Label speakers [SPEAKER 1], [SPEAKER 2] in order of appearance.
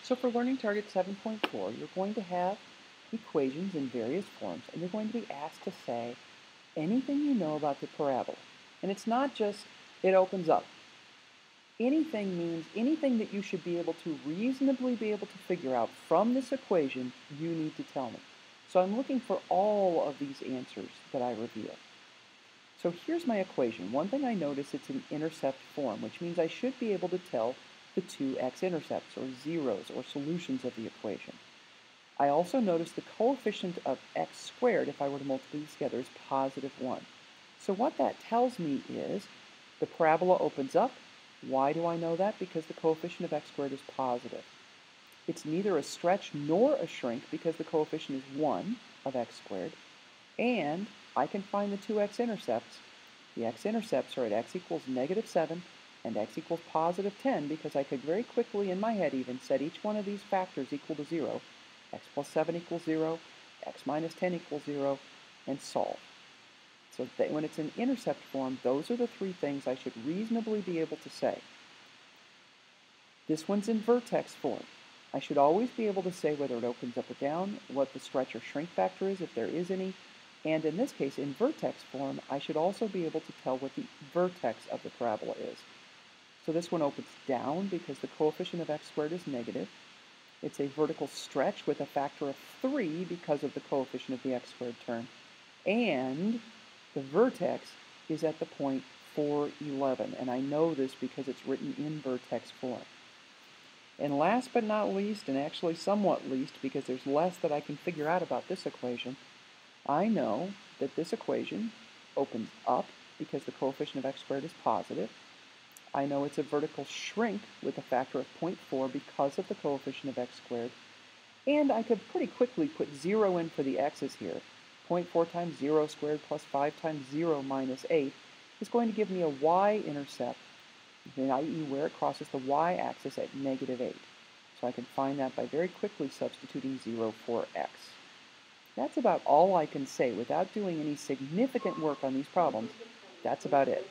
[SPEAKER 1] So for learning target 7.4, you're going to have equations in various forms, and you're going to be asked to say anything you know about the parabola. And it's not just it opens up. Anything means anything that you should be able to reasonably be able to figure out from this equation, you need to tell me. So I'm looking for all of these answers that I reveal. So here's my equation. One thing I notice, it's in intercept form, which means I should be able to tell the two x-intercepts, or zeros, or solutions of the equation. I also notice the coefficient of x squared, if I were to multiply these together, is positive 1. So what that tells me is the parabola opens up. Why do I know that? Because the coefficient of x squared is positive. It's neither a stretch nor a shrink because the coefficient is 1 of x squared. And I can find the two x-intercepts. The x-intercepts are at x equals negative 7 and x equals positive 10 because I could very quickly in my head even set each one of these factors equal to 0. X plus 7 equals 0, x minus 10 equals 0, and solve. So when it's in intercept form, those are the three things I should reasonably be able to say. This one's in vertex form. I should always be able to say whether it opens up or down, what the stretch or shrink factor is, if there is any, and in this case, in vertex form, I should also be able to tell what the vertex of the parabola is. So this one opens down because the coefficient of x squared is negative. It's a vertical stretch with a factor of 3 because of the coefficient of the x squared term. And the vertex is at the point 411. And I know this because it's written in vertex form. And last but not least, and actually somewhat least because there's less that I can figure out about this equation, I know that this equation opens up because the coefficient of x squared is positive. I know it's a vertical shrink with a factor of 0.4 because of the coefficient of x squared. And I could pretty quickly put 0 in for the x's here. 0.4 times 0 squared plus 5 times 0 minus 8 is going to give me a y-intercept, i.e. where it crosses the y-axis at negative 8. So I can find that by very quickly substituting 0 for x. That's about all I can say without doing any significant work on these problems. That's about it.